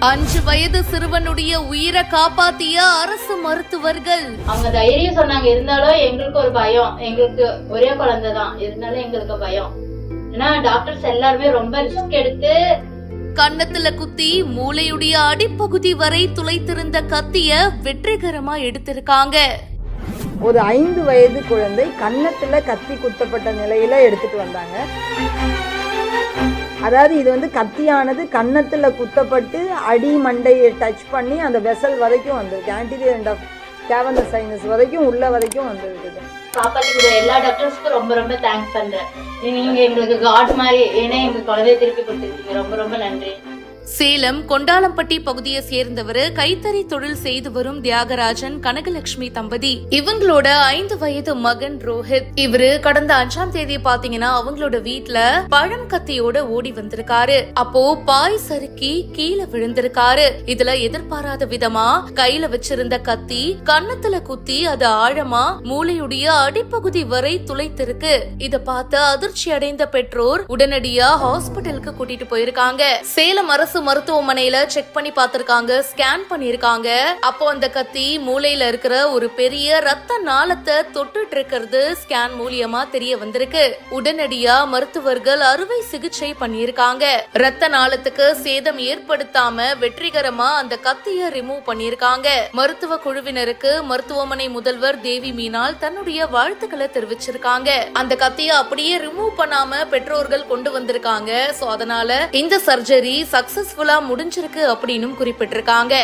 5 வயது சிறுவனுடைய உயிரை காப்பாத்திய அரசு மருத்துவர்கள். அவங்க தைரியம் சொன்னாங்க, இருந்தாலும் எங்களுக்கு ஒரு பயம். எங்களுக்கு ஒரே குழந்தை தான், இருந்தாலும் எங்களுக்கு பயம். ஏன்னா டாக்டர்ஸ் எல்லாருமே ரொம்ப ரிஸ்க் எடுத்து கன்னத்துல குத்தி மூளையுடைய அடிப்பகுதி வரை துளைத்திருந்த கத்திய வெற்றிகரமா எடுத்திருக்காங்க. ஒரு 5 வயது குழந்தை கன்னத்துல கத்தி குத்தப்பட்ட நிலையில எடுத்துட்டு வந்தாங்க. அதாவது இது வந்து கத்தியானது கன்னத்துல குத்தப்பட்டு அடி மண்டையை டச் பண்ணி அந்த வெசல் வரைக்கும் வந்திருக்கு. Anterior end of cavernous sinus வரைக்கும் உள்ள வரைக்கும் வந்திருக்கு. காப்பாத்தி கொடுத்த எல்லா டாக்டர்ஸ்க்கும் ரொம்ப ரொம்ப தேங்க்ஸ் பண்றேன். நீங்க எங்களுக்கு காட் மாதிரி, ஏன்னா எங்க குழந்தைய திருப்பி கொடுத்துருக்கீங்க. ரொம்ப ரொம்ப நன்றி. சேலம் கொண்டாளம்பட்டி பகுதியை சேர்ந்தவர் கைத்தறி தொழில் செய்து வரும் தியாகராஜன் கனகலட்சுமி தம்பதி. இவங்களோட 5 வயது மகன் ரோஹித். இவரு கடந்த 5ஆம் தேதி பாத்தீங்கன்னா அவங்களோட வீட்டுல பழம் கத்தியோட ஓடி வந்திருக்காரு. அப்போ பாய் சறுக்கி கீழே விழுந்திருக்காரு. இதுல எதிர்பாராத விதமா கையில வச்சிருந்த கத்தி கன்னத்துல குத்தி அது ஆழமா மூளையுடைய அடிப்பகுதி வரை துளைத்திருக்கு. இத பார்த்து அதிர்ச்சி அடைந்த பெற்றோர் உடனடியா ஹாஸ்பிட்டலுக்கு கூட்டிட்டு போயிருக்காங்க. சேலம் அரசு மருத்துவமனையில செக் பண்ணி பார்த்திருக்காங்க, ஸ்கேன் பண்ணிருக்காங்க. அப்போ அந்த கத்தி மூளையில இருக்கிற ஒரு பெரிய ரத்த நாளத்தை தொட்டுட்டு இருக்கிறது ஸ்கேன் மூலியமா தெரிய வந்திருக்கு. உடனடியா மருத்துவர்கள் அறுவை சிகிச்சை பண்ணிருக்காங்க. ரத்த நாளத்துக்கு சேதம் ஏற்படுத்தாம வெற்றிகரமா அந்த கத்திய ரிமூவ் பண்ணிருக்காங்க. மருத்துவ குழுவினருக்கு மருத்துவமனை முதல்வர் தேவி மீனால் தன்னுடைய வாழ்த்துக்களை தெரிவிச்சிருக்காங்க. அந்த கத்திய அப்படியே ரிமூவ் பண்ணாம பெற்றோர்கள் கொண்டு வந்திருக்காங்க. சோ அதனால இந்த சர்ஜரி சக்சஸ்ஃபுல்லா முடிஞ்சிருக்கு அப்படின்னு குறிப்பிட்டிருக்காங்க.